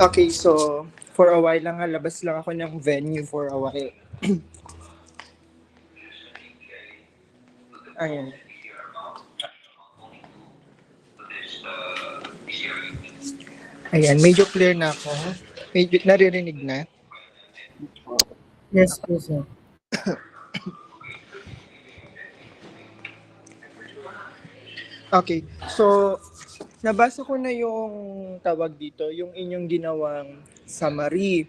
Okay, so for a while lang, labas lang ako ng venue for a while. Ayan. Ayan, medyo clear na ako. Medyo naririnig na. Yes po, sir. Okay, so nabasa ko na yung tawag dito, yung inyong ginawang summary.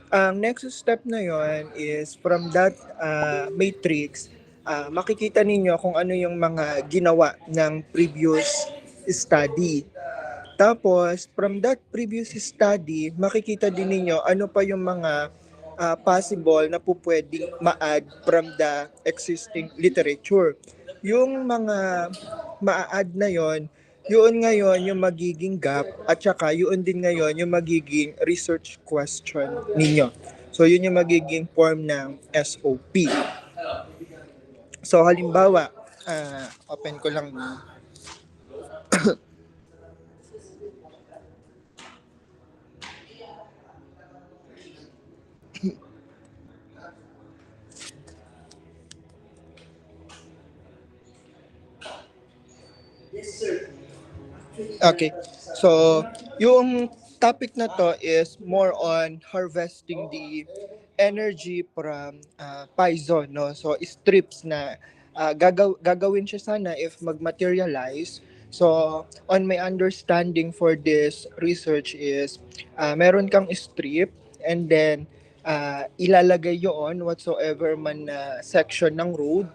Ang next step na yon is from that matrix, makikita ninyo kung ano yung mga ginawa ng previous study. Tapos, from that previous study, makikita din ninyo ano pa yung mga possible na pupwedeng ma-add from the existing literature. Yung mga ma-add na yon, yun ngayon yung magiging gap at saka yun din ngayon yung magiging research question ninyo. So, yun yung magiging form ng SOP. So, halimbawa, open ko lang. Okay. So, yung topic na to is more on harvesting the energy from Python, no? So, strips na gagawin siya sana if mag-materialize. So, on my understanding for this research is meron kang strip and then ilalagay yon whatsoever man na section ng road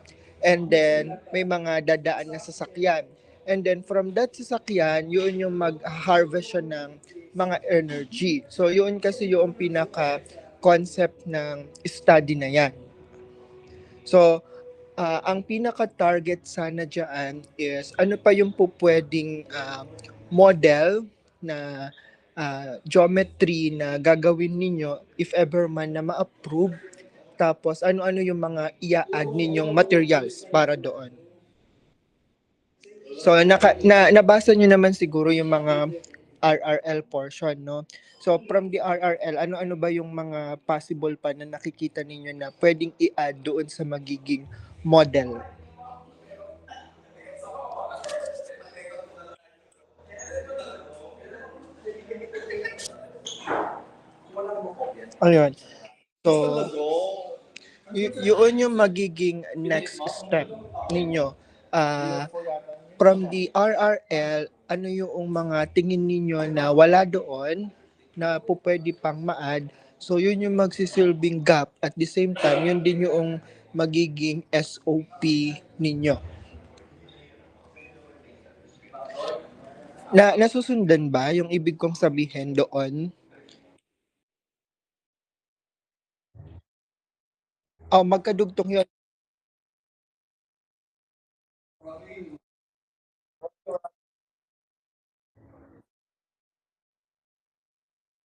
and then may mga dadaan na sasakyan. And then from that sasakyan, yun yung mag-harvest siya ng mga energy. So yun kasi yung pinaka-concept ng study na yan. So ang pinaka-target sana dyan is ano pa yung pupwedeng model na geometry na gagawin ninyo if ever man na ma-approve. Tapos ano-ano yung mga i-add ninyong materials para doon. So nabasa niyo naman siguro yung mga RRL portion, no? So from the RRL, ano-ano ba yung mga possible pa na nakikita ninyo na pwedeng i-add doon sa magiging model? Ayun. So, yun yung magiging next step ninyo. From the RRL, ano yung mga tingin ninyo na wala doon na po pwede pang ma-add? So, yun yung magsisilbing gap. At the same time, yun din yung magiging SOP ninyo. Nasusundan ba yung ibig kong sabihin doon? Magkadugtong yun.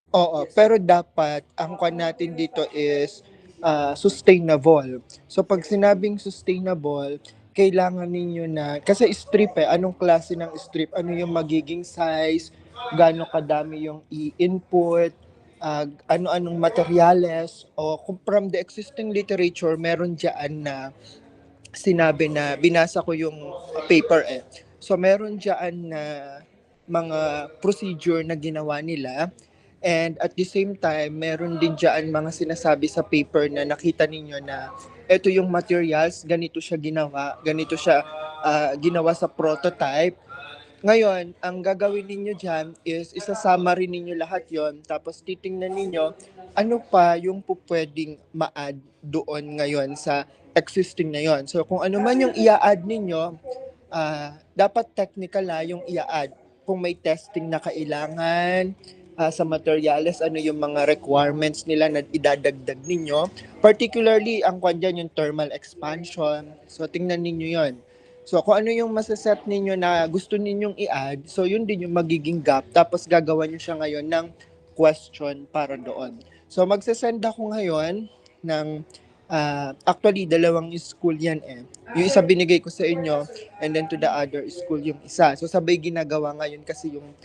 Oo, pero dapat ang kwan natin dito is sustainable. So pag sinabing sustainable, kailangan ninyo na, kasi strip anong klase ng strip, ano yung magiging size, gaano kadami yung i-input, ano-anong materyales, o kung from the existing literature, meron dyan na sinabi na binasa ko yung paper So meron dyan na mga procedure na ginawa nila. And at the same time, meron din dyan mga sinasabi sa paper na nakita ninyo na ito yung materials, ganito siya ginawa, ganito siya ginawa sa prototype. Ngayon, ang gagawin ninyo dyan is isa-summary ninyo lahat yon, tapos titingnan ninyo ano pa yung pupwedeng ma-add doon ngayon sa existing na yon. So kung ano man yung i-add ninyo, dapat technical yung i-add. Kung may testing na kailangan sa materials, ano yung mga requirements nila na idadagdag ninyo. Particularly, ang kwan dyan yung thermal expansion. So tingnan ninyo yon. So kung ano yung masaset ninyo na gusto ninyong i-add, so yun din yung magiging gap. Tapos gagawa nyo siya ngayon ng question para doon. So magsasend ako ngayon ng actually dalawang school yan Yung isa binigay ko sa inyo and then to the other school yung isa. So sabay ginagawa ngayon kasi yung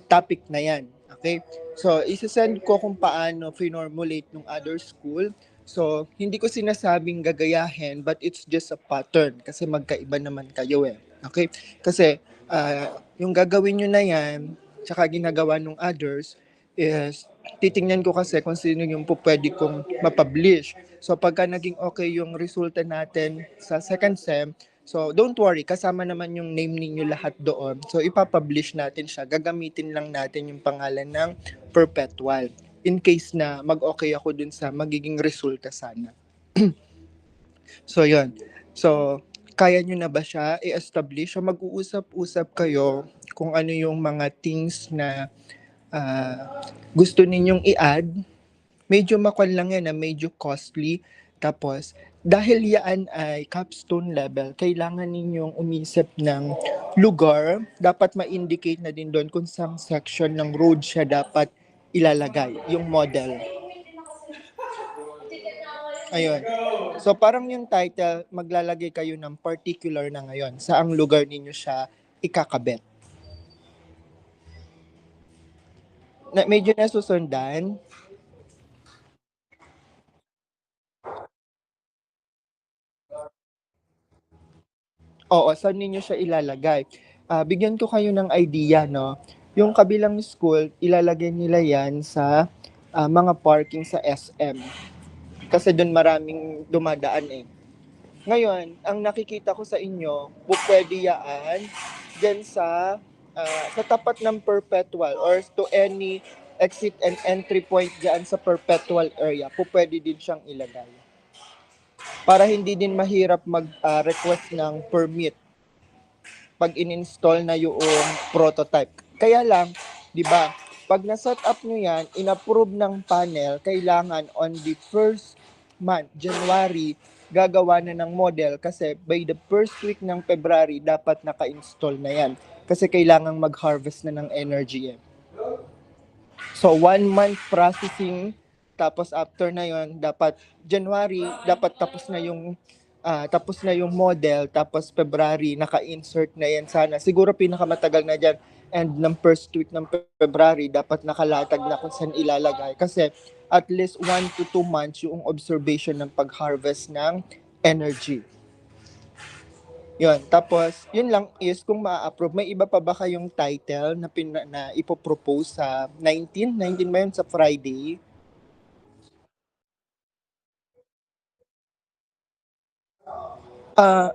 topic na yan. Okay? So, isasend ko kung paano finormulate ng other school. So, hindi ko sinasabing gagayahin, but it's just a pattern kasi magkaiba naman kayo eh. Okay? Kasi, yung gagawin nyo na yan, tsaka ginagawa ng others, is titingnan ko kasi kung sino yung pwede kong mapublish. So, pagka naging okay yung resulta natin sa second sem, so, don't worry, kasama naman yung name ninyo lahat doon. So, ipapublish natin siya. Gagamitin lang natin yung pangalan ng perpetual. In case na mag-okay ako dun sa magiging resulta sana. So, yun. So, kaya nyo na ba siya i-establish? So, mag-uusap-usap kayo kung ano yung mga things na gusto ninyong i-add. Medyo makwan lang yan na medyo costly. Tapos, dahil yan ay capstone level, kailangan ninyong umisip ng lugar. Dapat ma-indicate na din doon kung saan section ng road siya dapat ilalagay, yung model. Ayun. So, parang yung title, maglalagay kayo ng particular na ngayon. Saang lugar ninyo siya ikakabit. Medyo nasusundan. Oo, saan ninyo siya ilalagay? Bigyan ko kayo ng idea, no? Yung kabilang school, ilalagay nila yan sa mga parking sa SM. Kasi doon maraming dumadaan eh. Ngayon, ang nakikita ko sa inyo, pwede yan dyan sa tapat ng Perpetual or to any exit and entry point dyan sa Perpetual area, pwede din siyang ilagay. Para hindi din mahirap mag-request ng permit pag in-install na yung prototype. Kaya lang, di ba, pag na-set up nyo yan, in-approve ng panel, kailangan on the first month, January, gagawa na ng model kasi by the first week ng February, dapat naka-install na yan. Kasi kailangan mag-harvest na ng energy. So, 1 month processing, tapos after na yon dapat January, dapat tapos na yung model, tapos February, naka-insert na yan sana. Siguro pinakamatagal na dyan, and ng first week ng February, dapat nakalatag na kung saan ilalagay. Kasi at least 1 to 2 months yung observation ng pag-harvest ng energy. Yun. Tapos, yun lang is kung ma-approve. May iba pa ba kayong title na ipopropose sa 19? 19 ba yun sa Friday? Ah,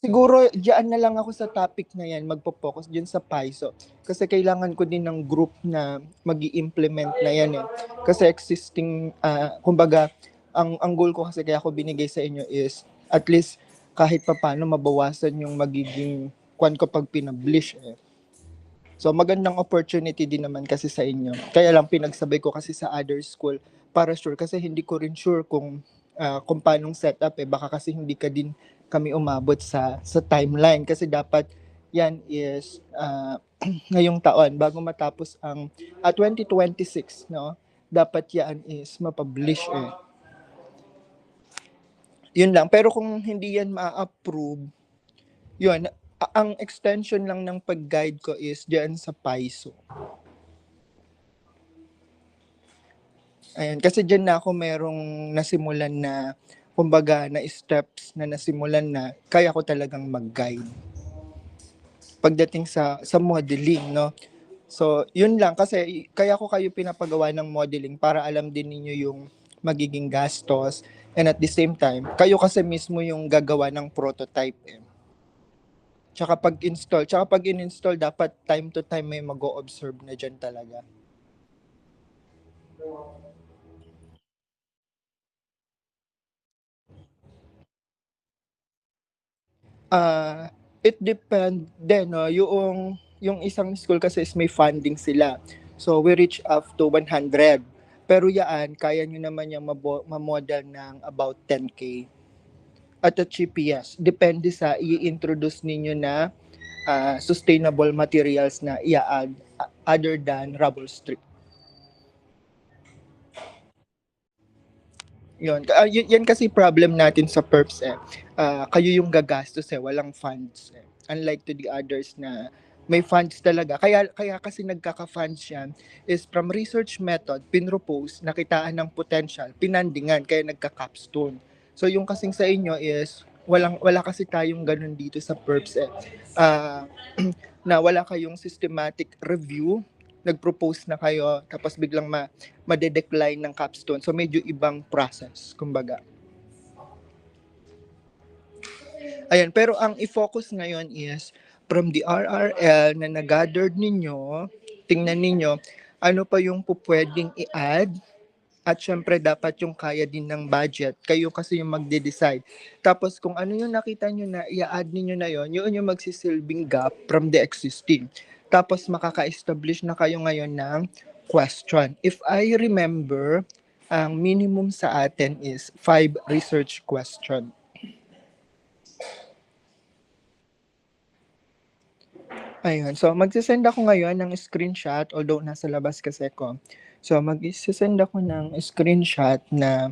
siguro diyan na lang ako sa topic na yan, magpo-focus diyan sa PISO. Kasi kailangan ko din ng group na magi-implement na yan eh. Kasi existing, kumbaga, ang goal ko kasi kaya ako binigay sa inyo is at least kahit papaano mabawasan yung magiging kwan ko pag pinablish eh. So magandang opportunity din naman kasi sa inyo. Kaya lang pinagsabay ko kasi sa other school para sure kasi hindi ko rin sure kung paanong setup eh. Baka kasi hindi ka din kami umabot sa timeline kasi dapat yan is ngayong taon bago matapos ang 2026 no. Dapat yan is mapublish eh. Yun lang. Pero kung hindi yan ma-approve, yun, ang extension lang ng pag-guide ko is diyan sa PISO. Ayan, kasi diyan na ako merong nasimulan na, kumbaga, na steps na nasimulan na kaya ko talagang mag-guide. Pagdating sa modeling, no? So, yun lang kasi kaya ko kayo pinapagawa ng modeling para alam din ninyo yung magiging gastos and at the same time, kayo kasi mismo yung gagawa ng prototype eh. Tsaka pag in-install, dapat time to time may mag-o-observe na dyan talaga. It depend din, no? Yung isang school kasi is may funding sila. So, we reach up to 100. Pero yan, kaya nyo naman yung ma-model ng about 10K. At the GPS, depende sa i-introduce ninyo na sustainable materials na i-add other than rubber strip. Yan kasi problem natin sa perps eh. Kayo yung gagastos eh, walang funds eh. Unlike to the others na may funds talaga. Kaya kasi nagkaka-funds yan is from research method, pinropose, nakitaan ng potential, pinandingan, kaya nagka-capstone. So yung kasing sa inyo is wala kasi tayong ganun dito sa PERPS eh. Ah, na wala kayong systematic review, nag-propose na kayo tapos biglang ma-decline ng capstone. So medyo ibang process, kumbaga. Ayan, pero ang i-focus ngayon is from the RRL na nag-gathered ninyo, tingnan ninyo ano pa yung pupwedeng i-add at syempre dapat yung kaya din ng budget. Kayo kasi yung magde-decide. Tapos kung ano yung nakita nyo na i-add ninyo na yon, yun yung magsisilbing gap from the existing. Tapos makaka-establish na kayo ngayon ng question. If I remember, ang minimum sa atin is 5 research question. Ayun. So, magsisend ako ngayon ng screenshot, although nasa labas kasi ko. So, magsisend ako ng screenshot na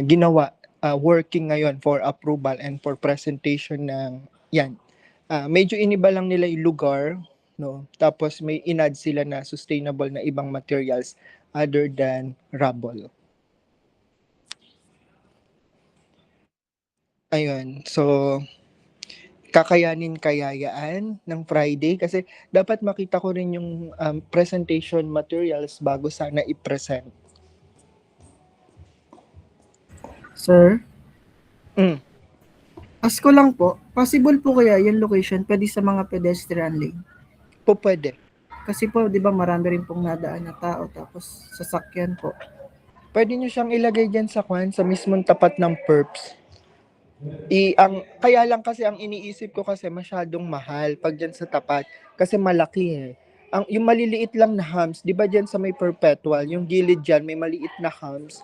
ginawa, working ngayon for approval and for presentation ng, yan. Medyo iniba lang nila yung lugar, no? Tapos may inad sila na sustainable na ibang materials other than rubble. Ayun. So, kakayanin kaya yan ng Friday kasi dapat makita ko rin yung presentation materials bago sana i-present. Sir, Mm, ask ko lang po, possible po kaya yung location pwede sa mga pedestrian lane? pwede. Kasi po, di ba marami rin pong nadaan na tao tapos sasakyan po. Pwede nyo siyang ilagay dyan sa kwan, sa mismong tapat ng perps. Kaya lang kasi ang iniisip ko kasi masyadong mahal pag dyan sa tapat kasi malaki eh. Yung maliliit lang na hams, di ba dyan sa may perpetual, yung gilid dyan may maliit na hams,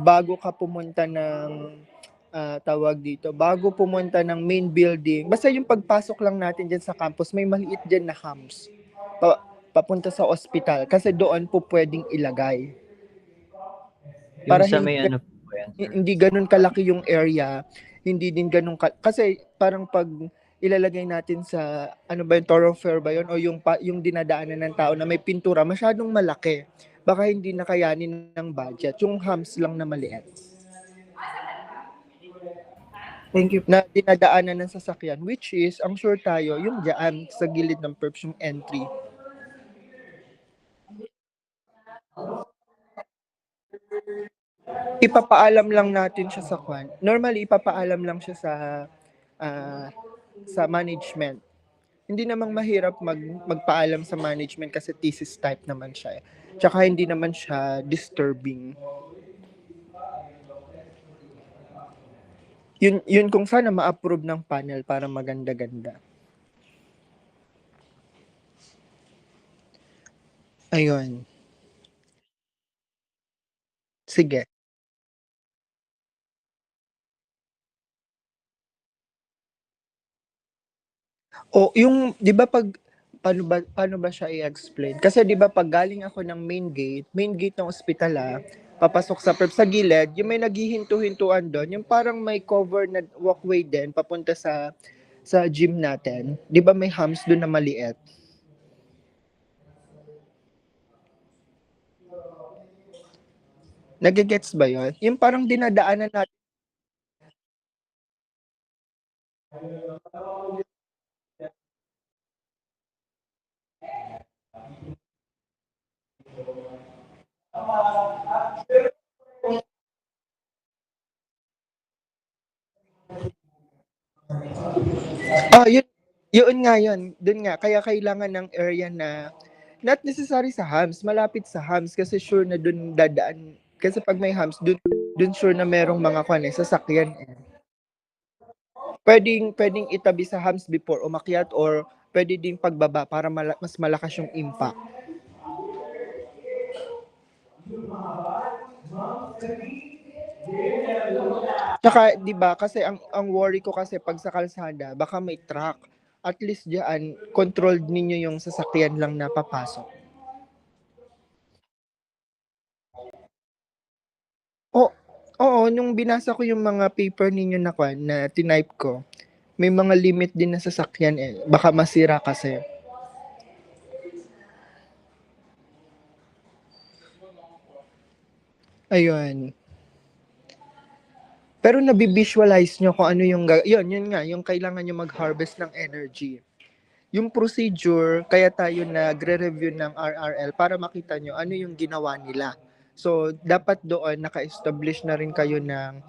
bago ka pumunta ng tawag dito, bago pumunta ng main building, basta yung pagpasok lang natin dyan sa campus, may maliit dyan na hams papunta sa ospital kasi doon po pwedeng ilagay. Yung Para sa hindi may ano po yan, sir. hindi ganun kalaki yung area, hindi din ganun kasi parang pag ilalagay natin sa ano ba yung thoroughfare ba yun o yung dinadaanan ng tao na may pintura masyadong malaki. Baka hindi na kayanin ng budget. Yung hams lang na maliit Thank you. na dinadaanan ng sasakyan which is ang sure tayo yung diyan sa gilid ng perps yung entry. Ipapaalam lang natin siya sa kwan. Normally ipapaalam lang siya ah, sa management. Hindi namang mahirap magpaalam sa management kasi thesis type naman siya eh. Tsaka hindi naman siya disturbing. Yun kung sana ma-approve ng panel para maganda-ganda. Ayun. Sige. O yung 'di ba pag paano ba siya i-explain? Kasi 'di ba pag galing ako ng main gate ng ospital papasok sa prep sa gilid, yung may naghihinto-hintuan doon, yung parang may cover na walkway din papunta sa gym natin. 'Di ba may humps doon na maliit? Nagigets ba 'yon? Yung parang dinadaanan natin. Yun nga yun. Doon nga kaya kailangan ng area na not necessary sa hams, malapit sa hams kasi sure na doon dadaan. Kasi pag may hams, doon sure na merong mga sasakyan eh. Pwedeng itabi sa hams before umakyat or pwede ding pagbaba para mas malakas yung impact. Tsaka 'di ba kasi ang worry ko kasi pag sa kalsada baka may truck. At least diyan controlled ninyo yung sasakyan lang na papasok. O oo, nung binasa ko yung mga paper ninyo na kwan na tinype ko, may mga limit din na sasakyan eh. Baka masira kasi. Ayun. Pero nabi-visualize nyo kung ano yung, yun nga, yung kailangan nyo mag-harvest ng energy. Yung procedure, kaya tayo nagre-review ng RRL para makita nyo ano yung ginawa nila. So, dapat doon naka-establish na rin kayo ng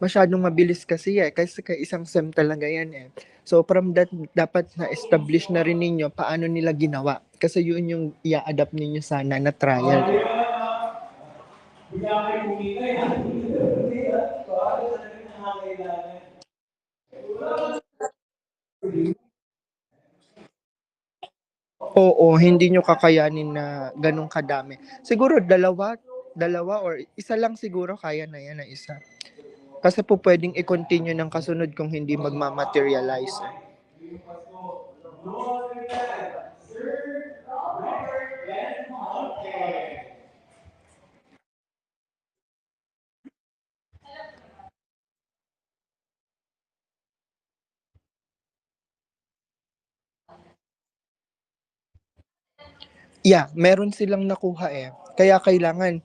masyadong mabilis kasi kasi kay isang SEM talaga yan eh. So, from that, dapat na-establish na rin ninyo paano nila ginawa. Kasi yun yung i-adapt ninyo sana na trial. Oo, hindi nyo kakayanin na ganun kadami. Siguro dalawa or isa lang siguro kaya na yan na isa. Kasi po pwedeng i-continue ng kasunod kung hindi magmamaterialize. Eh. Yeah, meron silang nakuha eh. Kaya kailangan,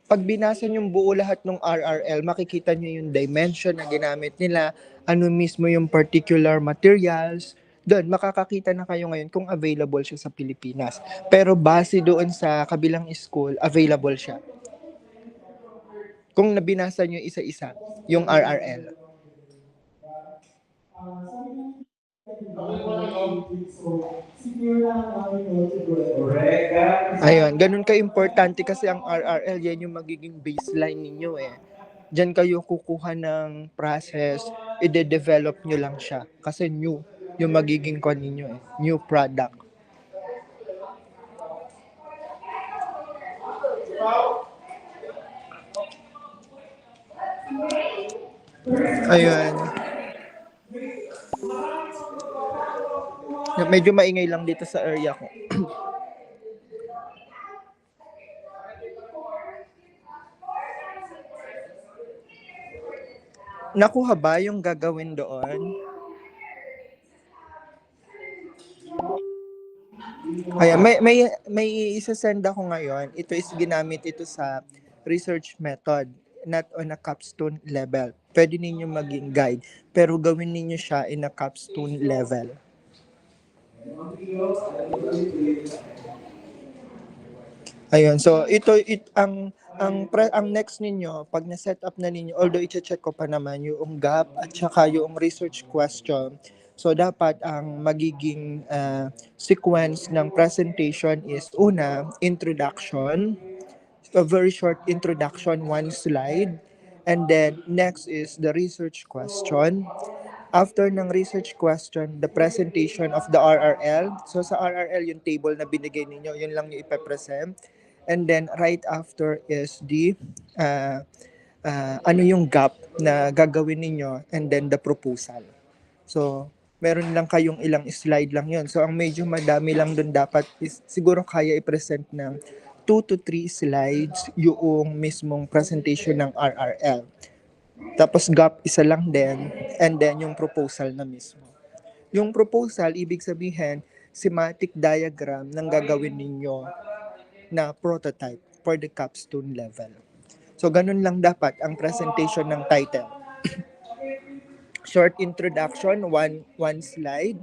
pag binasa yung buo lahat ng RRL, makikita nyo yung dimension na ginamit nila, ano mismo yung particular materials, doon, makakakita na kayo ngayon kung available siya sa Pilipinas. Pero base doon sa kabilang school, available siya. Kung nabinasa nyo isa-isa, yung RRL. Ayun, ganun ka-importante kasi ang RRL, yan yung magiging baseline ninyo eh. Diyan kayo kukuha ng process, ide-develop nyo lang siya. Kasi new, yung magiging kon ninyo eh, new product. Ayun. Medyo maingay lang dito sa area ko. Nakuha ba yung gagawin doon? Ayan, may isa-send ako ngayon. Ito is ginamit ito sa research method, not on a capstone level. Pwede ninyo maging guide, pero gawin ninyo siya in a capstone level. Ayun, so ang next ninyo, pag na-set up na ninyo, although i-check ko pa naman yung gap at saka yung research question, so dapat ang magiging sequence ng presentation is una, introduction, a very short introduction, one slide, and then next is the research question. After ng research question, the presentation of the RRL. So sa RRL, yung table na binigay ninyo, yun lang yung ipapresent. And then right after is the ano yung gap na gagawin ninyo and then the proposal. So, meron lang kayong ilang slide lang yon. So, ang medyo madami lang dun dapat is siguro kaya i-present ng 2 to 3 slides yung mismong presentation ng RRL. Tapos gap isa lang din and then yung proposal na mismo. Yung proposal, ibig sabihin, schematic diagram ng gagawin ninyo na prototype for the capstone level. So, ganun lang dapat ang presentation ng title. Short introduction, one slide,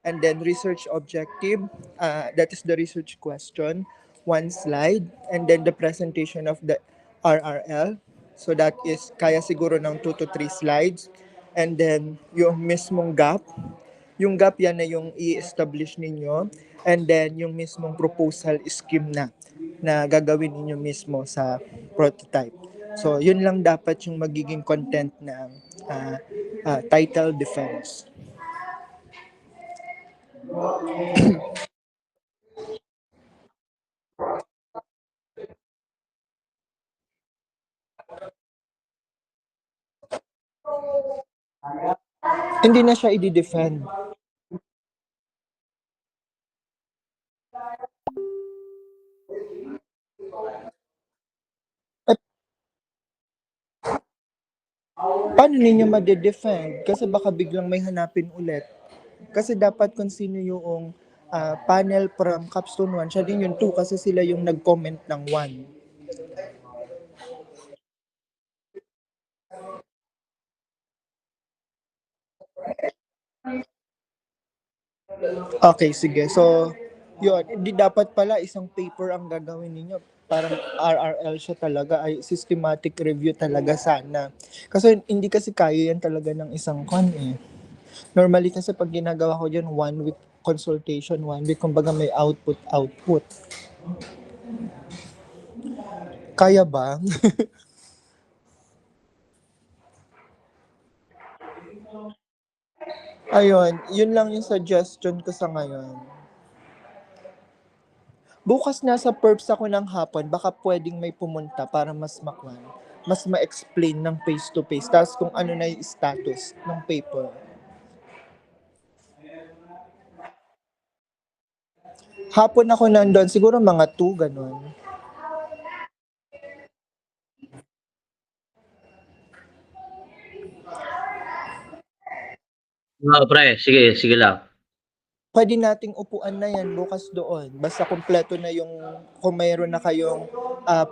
and then research objective, that is the research question, one slide, and then the presentation of the RRL. So that is kaya siguro ng 2 to 3 slides. And then yung mismong gap, yung gap yan na yung i-establish ninyo, and then yung mismong proposal scheme na gagawin ninyo mismo sa prototype. So yun lang dapat yung magiging content ng title defense. Hindi na siya i-defend. Paano ninyo ma-defend? Kasi baka biglang may hanapin ulit. Kasi dapat kung sino yung panel from Capstone 1, siya din yung 2 kasi sila yung nag-comment ng 1. Okay, sige. So, yun. Hindi dapat pala isang paper ang gagawin ninyo. Parang RRL siya talaga. Ay, systematic review talaga sana. Kasi hindi kasi kaya yan talaga ng isang con eh. Normally kasi pag ginagawa ko dyan, 1 week consultation, 1 week, kumbaga may output. Kaya ba? Ayun, yun lang yung suggestion ko sa ngayon. Bukas nasa perps ako ng hapon, baka pwedeng may pumunta para mas ma-explain ng face to face, tapos kung ano na yung status ng paper. Hapon ako nandun, siguro mga 2, ganun. Oo, pre. Sige, sige lang. Pwede nating upuan na yan bukas doon. Basta kompleto na yung, kung mayroon na kayong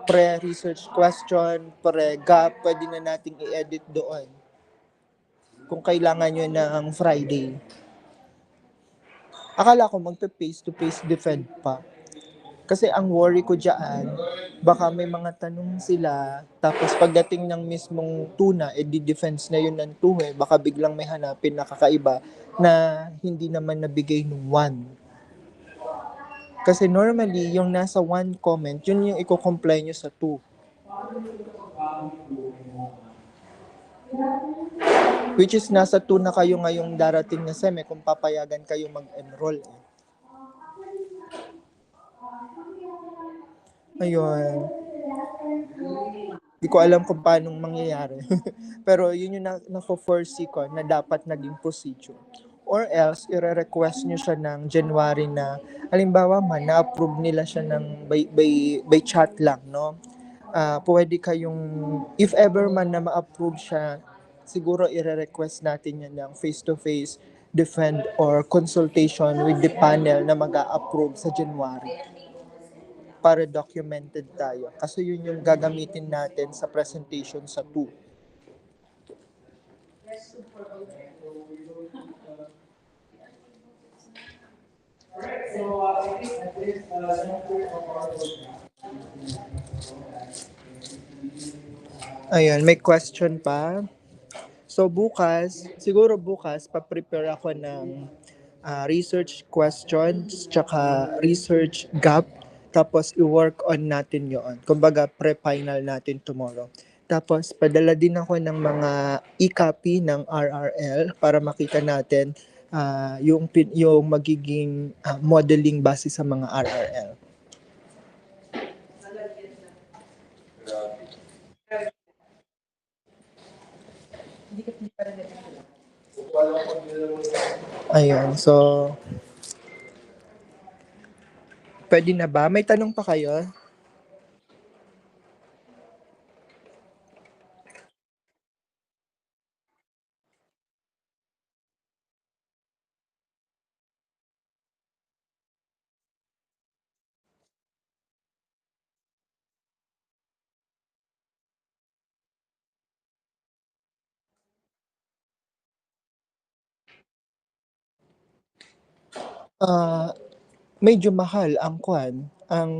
pre-research question, pre-gap, pwede na nating i-edit doon. Kung kailangan nyo ng Friday. Akala ko magpe-face to face defend pa. Kasi ang worry ko dyan, baka may mga tanong sila, tapos pagdating ng mismong tuna, defense na yun ng tuhe, baka biglang may hanapin na kakaiba na hindi naman nabigay nung 1. Kasi normally, yung nasa 1 comment, yun yung i-comply nyo sa 2. Which is nasa 2 na kayo ngayong darating na seme kung papayagan kayo mag-enroll. Ayun. Hindi ko alam kung paano mangyayari. Pero yun yung na-foresee ko na dapat naging procedure. Or else, i-request nyo siya ng January na, halimbawa man, na-approve nila siya ng by chat lang, no? Pwede kayong, if ever man na ma-approve siya, siguro i-request natin yan ng face-to-face defend or consultation with the panel na mag-a-approve sa January para documented tayo. Kasi yun yung gagamitin natin sa presentation sa 2. Ayan, may question pa. So bukas, siguro bukas, pa-prepare ako ng research questions, tsaka research gap, tapos i-work on natin yon. Kumbaga, pre-final natin tomorrow. Tapos, padala din ako ng mga e-copy ng RRL para makita natin yung magiging modeling base sa mga RRL. Ayun, so, pwede na ba? May tanong pa kayo? Ah, medyo mahal ang kwan, ang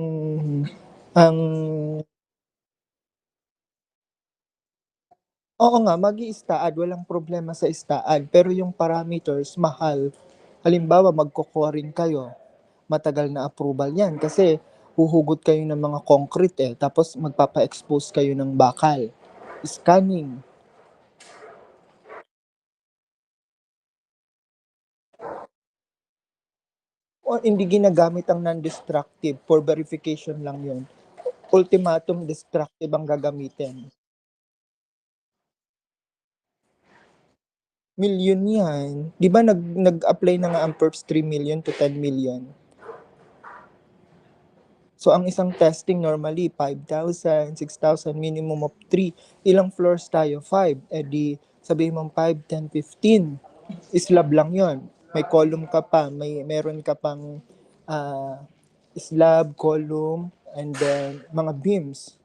oo nga, mag-i-staad, walang problema sa staad, pero yung parameters mahal. Halimbawa, magko-coring kayo, matagal na approval yan kasi huhugot kayo ng mga concrete tapos magpapa-expose kayo ng bakal. Scanning. O hindi ginagamit ang non-destructive, for verification lang yun. Ultimatum destructive ang gagamitin. Million yan. Di ba nag-apply na nga ang perps 3 million to 10 million? So, ang isang testing normally, 5,000, 6,000, minimum of 3. Ilang floors tayo? 5. E di, sabihin mong 5, 10, 15. Slab lang yon. May column ka pa, meron ka pang slab, column, and then mga beams.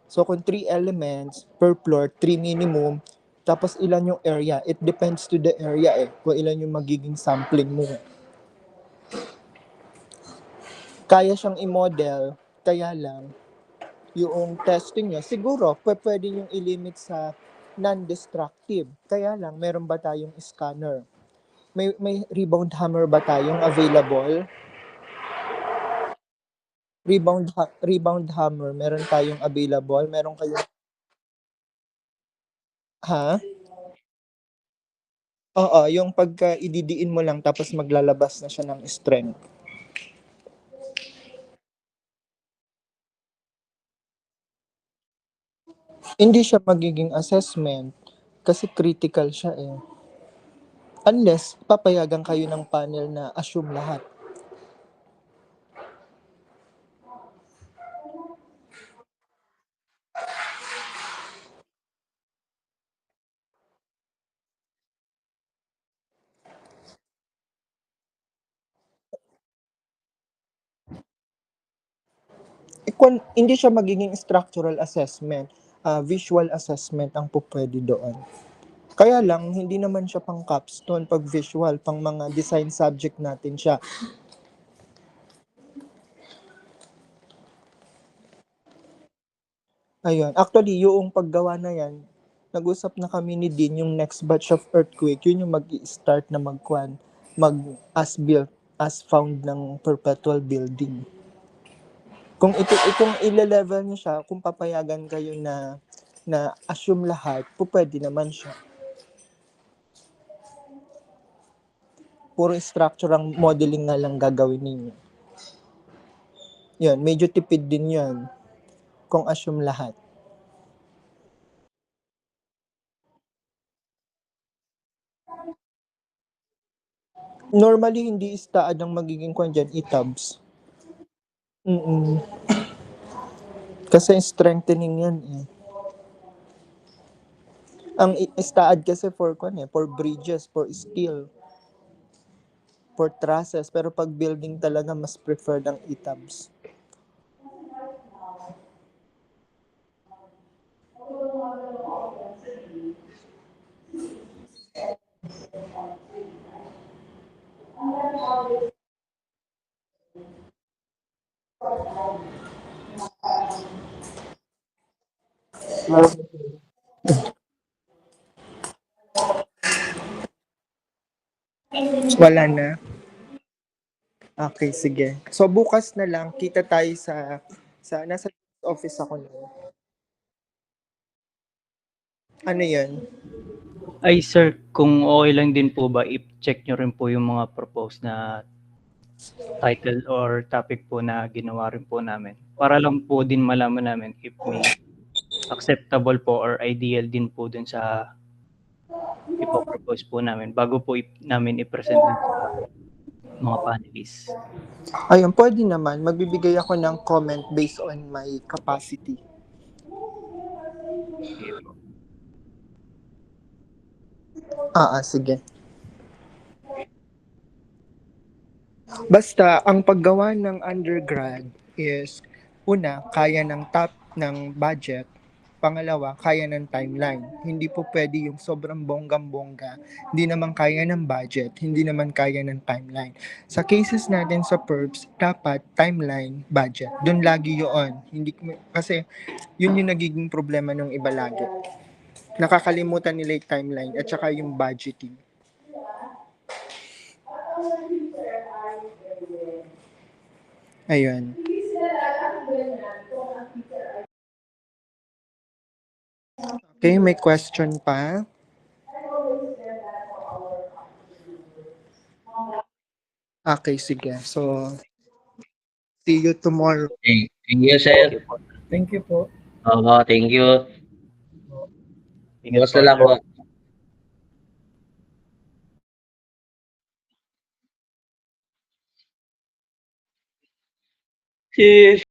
So, kung 3 elements per floor, 3 minimum, tapos ilan yung area? It depends to the area kung ilan yung magiging sampling mo. Kaya siyang i-model, kaya lang, yung testing niya, siguro, pwede yung i-limit sa non-destructive. Kaya lang, meron ba tayong scanner? May rebound hammer ba tayong available? Rebound hammer, meron tayong available? Meron kayong, ha? Oo, yung pagka ididiin mo lang tapos maglalabas na siya ng strength. Hindi siya magiging assessment kasi critical siya Unless papayagan kayo ng panel na assume lahat. Hindi siya magiging structural assessment, visual assessment ang pupwede doon. Kaya lang, hindi naman siya pang capstone pag visual, pang mga design subject natin siya. Ayun. Actually, yung paggawa na yan, nag-usap na kami ni Dean, yung next batch of earthquake, yun yung mag-start na mag-as built, as found ng perpetual building. Kung ile-level niyo siya, kung papayagan kayo na assume lahat, pwede naman siya. Puro structure modeling nga lang gagawin ninyo. Yun, medyo tipid din yun kung assume lahat. Normally, hindi istaad ang magiging kwan dyan, itabs. Kasi strengthening yan Ang istaad kasi for bridges, for steel, for trusses. Pero pag building talaga, mas preferred ang itabs. Wala na. Okay, sige. So bukas na lang kita tayo sa nasa office ako na. Ano 'yan? Ay sir, kung okay lang din po ba i-check nyo rin po yung mga proposed na title or topic po na ginawa rin po namin. Para lang po din malaman namin if may acceptable po or ideal din po dun sa ipopropose po namin bago po namin i-present dun sa mga panelists. Ayun, pwede naman. Magbibigay ako ng comment based on my capacity. Sige po. Sige. Basta, ang paggawa ng undergrad is, una, kaya ng top ng budget. Pangalawa, kaya ng timeline. Hindi po pwede yung sobrang bonggang-bongga. Hindi naman kaya ng budget. Hindi naman kaya ng timeline. Sa cases natin sa perps, dapat timeline, budget. Doon lagi yun. Hindi, kasi yun yung nagiging problema ng iba lagi. Nakakalimutan nila yung timeline at saka yung budgeting. Ayun. Okay, may question pa? Okay, sige. So, see you tomorrow. Thank you, sir. Thank you po. Thank you po. Thank you. Ingat Bukas po, na lang sir. po. Si